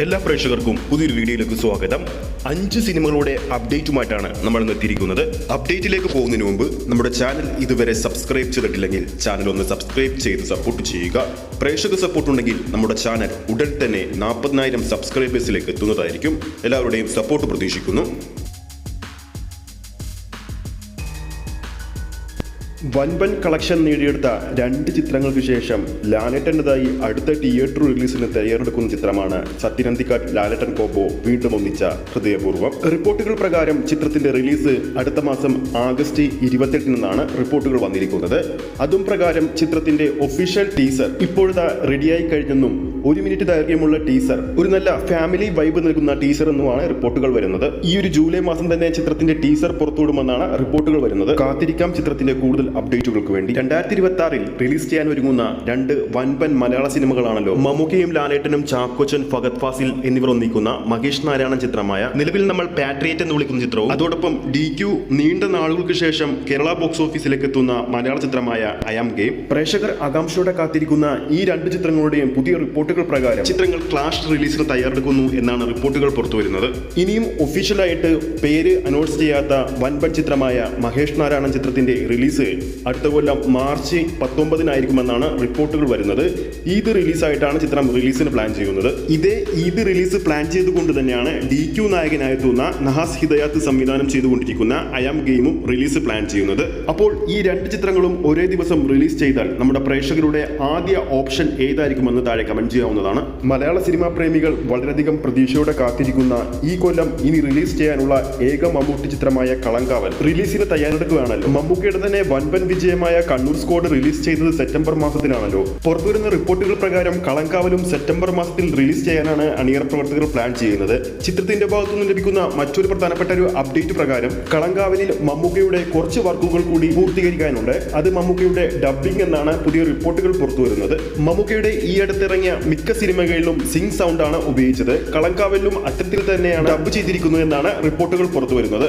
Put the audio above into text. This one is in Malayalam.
എല്ലാ പ്രേക്ഷകർക്കും പുതിയൊരു വീഡിയോയിലേക്ക് സ്വാഗതം. 5 സിനിമകളുടെ അപ്ഡേറ്റുമായിട്ടാണ് നമ്മൾ ഇന്ന് എത്തിയിരിക്കുന്നത്. അപ്ഡേറ്റിലേക്ക് പോകുന്നതിന് മുമ്പ് നമ്മുടെ ചാനൽ ഇതുവരെ സബ്സ്ക്രൈബ് ചെയ്തിട്ടില്ലെങ്കിൽ ചാനൽ ഒന്ന് സബ്സ്ക്രൈബ് ചെയ്ത് സപ്പോർട്ട് ചെയ്യുക. പ്രേക്ഷക സപ്പോർട്ട് ഉണ്ടെങ്കിൽ നമ്മുടെ ചാനൽ ഉടൻ തന്നെ 40,000 സബ്സ്ക്രൈബേഴ്സിലേക്ക് എത്തുന്നതായിരിക്കും. എല്ലാവരുടെയും സപ്പോർട്ട് പ്രതീക്ഷിക്കുന്നു. വൻപൻ കളക്ഷൻ നേടിയെടുത്ത 2 ചിത്രങ്ങൾക്ക് ശേഷം ലാലേട്ടൻ്റെതായി അടുത്ത തിയേറ്റർ റിലീസിന് തയ്യാറെടുക്കുന്ന ചിത്രമാണ് സത്യനന്ദിക്കാട് ലാലേട്ടൻ കോംബോ വീണ്ടും ഒന്നിച്ച ഹൃദയപൂർവ്വം. റിപ്പോർട്ടുകൾ പ്രകാരം ചിത്രത്തിന്റെ റിലീസ് അടുത്ത മാസം ആഗസ്റ്റ് 28-നാണ് റിപ്പോർട്ടുകൾ വന്നിരിക്കുന്നത്. അതും പ്രകാരം ചിത്രത്തിന്റെ ഒഫീഷ്യൽ ടീസർ ഇപ്പോഴത്തെ റെഡിയായി കഴിഞ്ഞെന്നും 1 മിനിറ്റ് ദൈർഘ്യമുള്ള ടീസർ ഒരു നല്ല ഫാമിലി വൈബ് നൽകുന്ന ടീസർ എന്നുമാണ് റിപ്പോർട്ടുകൾ വരുന്നത്. ഈ ഒരു ജൂലൈ മാസം തന്നെ ചിത്രത്തിന്റെ ടീസർ പുറത്തുവിടുമെന്നാണ് റിപ്പോർട്ടുകൾ വരുന്നത്. കാത്തിരിക്കാം ചിത്രത്തിന്റെ കൂടുതൽ അപ്ഡേറ്റുകൾക്ക് വേണ്ടി. 2026-ൽ റിലീസ് ചെയ്യാൻ ഒരുങ്ങുന്ന 2 വൻപൻ മലയാള സിനിമകളാണല്ലോ മമ്മൂക്കയും ലാലേട്ടനും ചാക്കോച്ചൻ, ഫഹദ് ഫാസിൽ എന്നിവർ ഒന്നിക്കുന്ന മഹേഷ് നാരായണൻ ചിത്രമായ നിലവിൽ നമ്മൾ പാട്രിയറ്റ് എന്ന് വിളിക്കുന്ന ചിത്രവും അതോടൊപ്പം DQ നീണ്ട നാളുകൾക്ക് ശേഷം കേരള ബോക്സ് ഓഫീസിലേക്ക് എത്തുന്ന മലയാള ചിത്രമായ ഐ ആം ഗെയിം. പ്രേക്ഷകർ ആകാംക്ഷയോടെ കാത്തിരിക്കുന്ന ഈ 2 ചിത്രങ്ങളുടെയും പുതിയ റിപ്പോർട്ടുകൾ പ്രകാരം ചിത്രങ്ങൾ ക്ലാഷ് റിലീസിന് തയ്യാറെടുക്കുന്നു എന്നാണ് റിപ്പോർട്ടുകൾ പുറത്തുവരുന്നത്. ഇനിയും ഒഫീഷ്യലായിട്ട് പേര് അനൗൺസ് ചെയ്യാത്ത വൻപൻ ചിത്രമായ മഹേഷ് നാരായണൻ ചിത്രത്തിന്റെ റിലീസ് അടുത്ത കൊല്ലം മാർച്ച് 19-നായിരിക്കുമെന്നാണ് റിപ്പോർട്ടുകൾ വരുന്നത്. ഈദ് റിലീസായിട്ടാണ് ചിത്രം റിലീസിന് പ്ലാൻ ചെയ്യുന്നത്. ഇതേ ഈദ് റിലീസ് പ്ലാൻ ചെയ്തുകൊണ്ട് തന്നെയാണ് DQ നായകനായെത്തുന്ന നഹാസ് ഹിദയാത്ത് സംവിധാനം ചെയ്തുകൊണ്ടിരിക്കുന്ന ഐ ആം ഗെയിമും റിലീസ് പ്ലാൻ ചെയ്യുന്നത്. അപ്പോൾ ഈ 2 ചിത്രങ്ങളും ഒരേ ദിവസം റിലീസ് ചെയ്താൽ നമ്മുടെ പ്രേക്ഷകരുടെ ആദ്യ ഓപ്ഷൻ ഏതായിരിക്കുമെന്ന് താഴെ കമന്റ് ചെയ്യാവുന്നതാണ്. മലയാള സിനിമാ പ്രേമികൾ വളരെയധികം പ്രതീക്ഷയോടെ കാത്തിരിക്കുന്ന ഈ കൊല്ലം ഇനി റിലീസ് ചെയ്യാനുള്ള ഏക മമ്മൂട്ടി ചിത്രമായ കളങ്കാവൽ റിലീസിന് തയ്യാറെടുക്കുകയാണല്ലോ. മമ്മൂക്കയുടെ തന്നെ വൻപൻ വിജയമായ കണ്ണൂർ സ്ക്വാഡ് റിലീസ് ചെയ്തത് സെപ്റ്റംബർ മാസത്തിലാണല്ലോ. പുറത്തുവരുന്ന റിപ്പോർട്ടുകൾ പ്രകാരം കളങ്കാവലും സെപ്റ്റംബർ മാസത്തിൽ റിലീസ് ചെയ്യാനാണ് അണിയറ പ്രവർത്തകർ പ്ലാൻ ചെയ്യുന്നത്. ചിത്രത്തിന്റെ ഭാഗത്തുനിന്ന് ലഭിക്കുന്ന മറ്റൊരു പ്രധാനപ്പെട്ട ഒരു അപ്ഡേറ്റ് പ്രകാരം കളങ്കാവലിൽ മമ്മൂക്കയുടെ കുറച്ച് വർക്കുകൾ കൂടി പൂർത്തീകരിക്കാനുണ്ട്. അത് മമ്മൂക്കയുടെ ഡബ്ബിംഗ് എന്നാണ് പുതിയ റിപ്പോർട്ടുകൾ പുറത്തുവരുന്നത്. മമ്മൂക്കയുടെ ഈ അടുത്തിറങ്ങിയ മിക്ക സിനിമകളിലും സിംഗ് സൗണ്ട് ആണ് ഉപയോഗിച്ചത്. കളങ്കാവലിലും അത്തരത്തിൽ തന്നെയാണ് ഡബ് ചെയ്തിരിക്കുന്നത് എന്നാണ് റിപ്പോർട്ടുകൾ പുറത്തുവരുന്നത്.